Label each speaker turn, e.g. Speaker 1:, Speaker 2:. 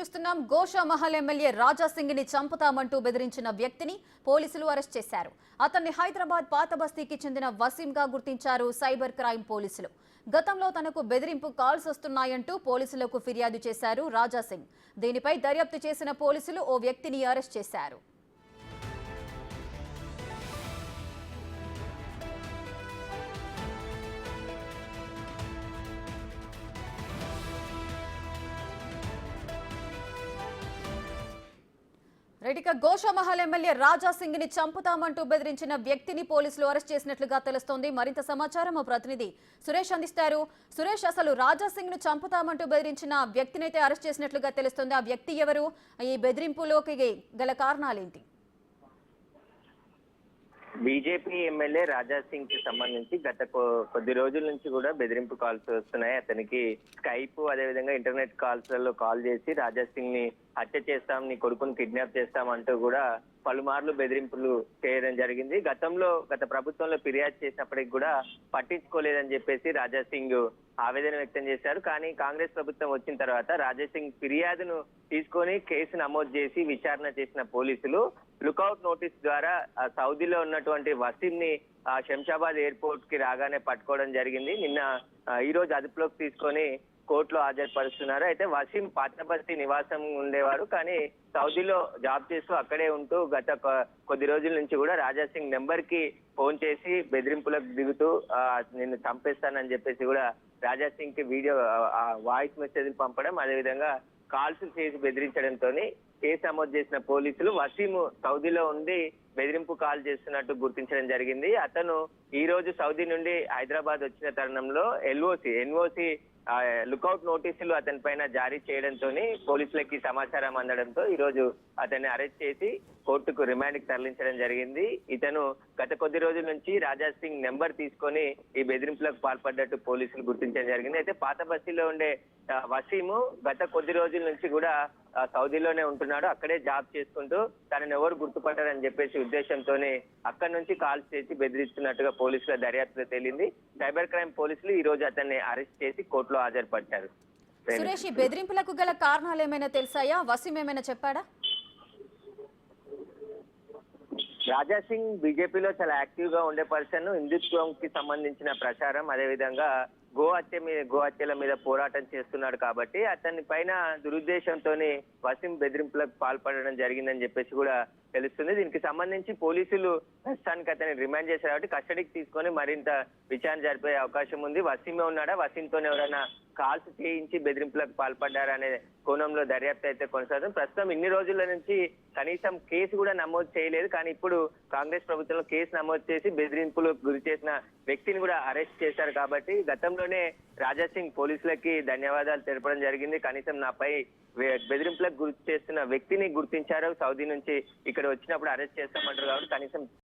Speaker 1: చూస్తున్నాం. గోషామహల్ ఎమ్మెల్యే రాజా సింగ్ ని చంపుతామంటూ బెదిరించిన వ్యక్తిని పోలీసులు అరెస్ట్ చేశారు. అతన్ని హైదరాబాద్ పాత బస్తీకి చెందిన వసీం గా గుర్తించారు సైబర్ క్రైమ్ పోలీసులు. గతంలో తనకు బెదిరింపు కాల్స్ వస్తున్నాయంటూ పోలీసులకు ఫిర్యాదు చేశారు రాజా సింగ్. దీనిపై దర్యాప్తు చేసిన పోలీసులు ఓ వ్యక్తిని అరెస్ట్ చేశారు. రెడ్డిక గోషామహల్ ఎమ్మెల్యే రాజా సింగ్ ని చంపుతామంటూ బెదిరించిన వ్యక్తిని పోలీసులు అరెస్ట్ చేసినట్లుగా తెలుస్తోంది. మరింత సమాచారం మా ప్రతినిధి సురేష్ అందిస్తారు. సురేష్, అసలు రాజా సింగ్ ను చంపుతామంటూ బెదిరించిన వ్యక్తినైతే అరెస్ట్ చేసినట్లుగా తెలుస్తోంది. ఆ వ్యక్తి ఎవరు? ఈ బెదిరింపులోకి గల కారణాలేంటి?
Speaker 2: బీజేపీ ఎమ్మెల్యే రాజా సింగ్ కి సంబంధించి గత కొద్ది రోజుల నుంచి కూడా బెదిరింపు కాల్స్ వస్తున్నాయి. అతనికి స్కైప్ అదేవిధంగా ఇంటర్నెట్ కాల్స్ లలో కాల్ చేసి రాజా సింగ్ ని హత్య చేస్తాం, నీ కొడుకుని కిడ్నాప్ చేస్తాం అంటూ కూడా పలుమార్లు బెదిరింపులు చేయడం జరిగింది. గత ప్రభుత్వంలో ఫిర్యాదు చేసినప్పటికి కూడా పట్టించుకోలేదని చెప్పేసి రాజా సింగ్ ఆవేదన వ్యక్తం చేశారు. కానీ కాంగ్రెస్ ప్రభుత్వం వచ్చిన తర్వాత రాజా సింగ్ ఫిర్యాదును తీసుకొని కేసు నమోదు చేసి విచారణ చేసిన పోలీసులు లుకౌట్ నోటీస్ ద్వారా సౌదీలో ఉన్నటువంటి వసీం ని శంషాబాద్ ఎయిర్పోర్ట్ కి రాగానే పట్టుకోవడం జరిగింది. ఈ రోజు అదుపులోకి తీసుకొని కోర్టులో హాజరుపరుస్తున్నారు. అయితే వసీం పాతబస్తీ నివాసం ఉండేవాడు, కానీ సౌదీలో జాబ్ చేస్తూ అక్కడే ఉంటూ గత కొద్ది రోజుల నుంచి కూడా రాజా సింగ్ నెంబర్ కి ఫోన్ చేసి బెదిరింపులకు దిగుతూ నిన్ను చంపేస్తానని చెప్పేసి కూడా రాజా సింగ్ కి వీడియో వాయిస్ మెసేజ్లు పంపడం, అదేవిధంగా కాల్స్ చేసి బెదిరించడంతో కేసు నమోదు చేసిన పోలీసులు వసీం సౌదీలో ఉండి బెదిరింపు కాల్ చేస్తున్నట్టు గుర్తించడం జరిగింది. అతను ఈ రోజు సౌదీ నుండి హైదరాబాద్ వచ్చిన తరుణంలో ఎన్ఓసి లుకౌట్ నోటీసులు అతని పైన జారీ చేయడంతో పోలీసులకి సమాచారం అందడంతో ఈ రోజు అతన్ని అరెస్ట్ చేసి కోర్టుకు రిమాండ్ కి తరలించడం జరిగింది. ఇతను గత కొద్ది రోజుల నుంచి రాజా సింగ్ నెంబర్ తీసుకొని ఈ బెదిరింపులకు పాల్పడ్డట్టు పోలీసులు గుర్తించడం జరిగింది. అయితే పాత బస్తీలో ఉండే వసీము గత కొద్ది రోజుల నుంచి కూడా సౌదీలోనే ఉంటున్నాడు. అక్కడే జాబ్ చేసుకుంటూ తనను ఎవరు గుర్తుపట్టారని చెప్పేసి ఉద్దేశంతోనే అక్కడి నుంచి కాల్స్ చేసి బెదిరిస్తున్నట్టుగా పోలీసుల దర్యాప్తులో తేలింది. సైబర్ క్రైమ్ పోలీసులు ఈ రోజు అతన్ని అరెస్ట్ చేసి కోర్టులో హాజరుపరిచారు.
Speaker 1: సురేష్, ఈ బెదిరింపులకు గల కారణాలు ఏమైనా తెలుసాయా? వసీం ఏమైనా చెప్పాడా?
Speaker 2: రాజా సింగ్ బీజేపీలో చాలా యాక్టివ్ గా ఉండే పర్సన్. హిందుత్వం కి సంబంధించిన ప్రచారం, అదేవిధంగా గో హత్యల మీద పోరాటం చేస్తున్నాడు కాబట్టి అతని పైన దురుద్దేశంతో వసీం బెదిరింపులకు పాల్పడడం జరిగిందని చెప్పేసి కూడా తెలుస్తుంది. దీనికి సంబంధించి పోలీసులు ప్రస్తుతానికి అతన్ని రిమాండ్ చేశారు కాబట్టి కస్టడీకి తీసుకొని మరింత విచారణ జరిపే అవకాశం ఉంది. వసీమే ఉన్నాడా, వసీంతో ఎవరైనా కాల్స్ చేయించి బెదిరింపులకు పాల్పడ్డారా అనే కోణంలో దర్యాప్తు అయితే కొనసాగుతుంది. ప్రస్తుతం ఇన్ని రోజుల నుంచి కనీసం కేసు కూడా నమోదు చేయలేదు, కానీ ఇప్పుడు కాంగ్రెస్ ప్రభుత్వంలో కేసు నమోదు చేసి బెదిరింపులకు గురి చేసిన వ్యక్తిని కూడా అరెస్ట్ చేశారు. కాబట్టి గతంలోనే రాజా సింగ్ పోలీసులకి ధన్యవాదాలు తెలపడం జరిగింది. కనీసం నాపై బెదిరింపులకు గురి చేస్తున్న వ్యక్తిని గుర్తించారు, సౌదీ నుంచి ఇక్కడ వచ్చినప్పుడు అరెస్ట్ చేస్తామంటారు కాబట్టి కనీసం